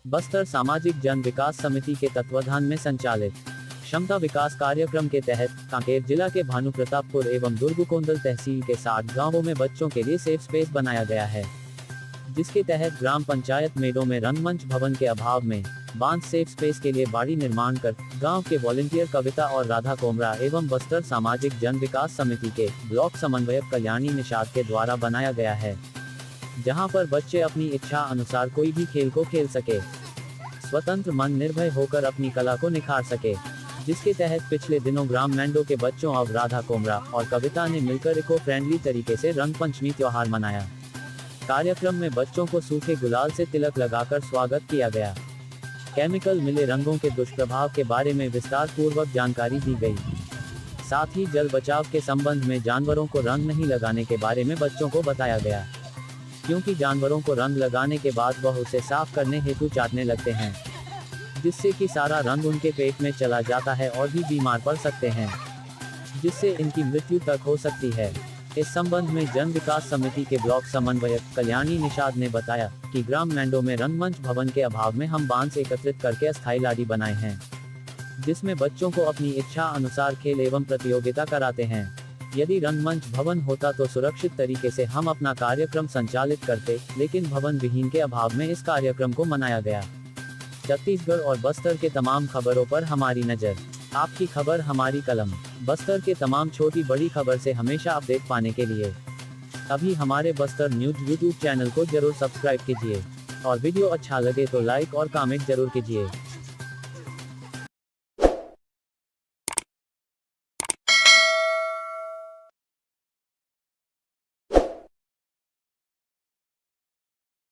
बस्तर सामाजिक जन विकास समिति के तत्वाधान में संचालित क्षमता विकास कार्यक्रम के तहत कांकेर जिला के भानुप्रतापपुर एवं दुर्गुकोंदल तहसील के 60 गांवों में बच्चों के लिए सेफ स्पेस बनाया गया है, जिसके तहत ग्राम पंचायत मेडों में रंगमंच भवन के अभाव में बांध सेफ स्पेस के लिए बाड़ी निर्माण कर गांव के वॉलंटियर कविता और राधा कोमरा एवं बस्तर सामाजिक जन विकास समिति के ब्लॉक समन्वयक कल्याणी निषाद के द्वारा बनाया गया है, जहां पर बच्चे अपनी इच्छा अनुसार कोई भी खेल को खेल सके, स्वतंत्र मन निर्भय होकर अपनी कला को निखार सके। जिसके तहत पिछले दिनों ग्राम मैंडो के बच्चों और राधा कोमरा और कविता ने मिलकर इको फ्रेंडली तरीके से रंग पंचमी त्योहार मनाया। कार्यक्रम में बच्चों को सूखे गुलाल से तिलक लगाकर स्वागत किया गया। केमिकल मिले रंगों के दुष्प्रभाव के बारे में विस्तार पूर्वक जानकारी दी गई। साथ ही जल बचाव के संबंध में जानवरों को रंग नहीं लगाने के बारे में बच्चों को बताया गया, क्योंकि जानवरों को रंग लगाने के बाद वह उसे साफ करने हेतु चाटने लगते हैं, जिससे कि सारा रंग उनके पेट में चला जाता है और भी बीमार पड़ सकते हैं, जिससे इनकी मृत्यु तक हो सकती है। इस संबंध में जन विकास समिति के ब्लॉक समन्वयक कल्याणी निषाद ने बताया कि ग्राम मैंडो में रंगमंच भवन के अभाव में हम बांध एकत्रित करके अस्थायी लाड़ी बनाए हैं, जिसमें बच्चों को अपनी इच्छा अनुसार खेल एवं प्रतियोगिता कराते हैं। यदि रंगमंच भवन होता तो सुरक्षित तरीके से हम अपना कार्यक्रम संचालित करते, लेकिन भवन विहीन के अभाव में इस कार्यक्रम को मनाया गया। छत्तीसगढ़ और बस्तर के तमाम खबरों पर हमारी नजर, आपकी खबर हमारी कलम। बस्तर के तमाम छोटी बड़ी खबर से हमेशा अपडेट पाने के लिए अभी हमारे बस्तर न्यूज यूट्यूब चैनल को जरूर सब्सक्राइब कीजिए और वीडियो अच्छा लगे तो लाइक और कमेंट जरूर कीजिए।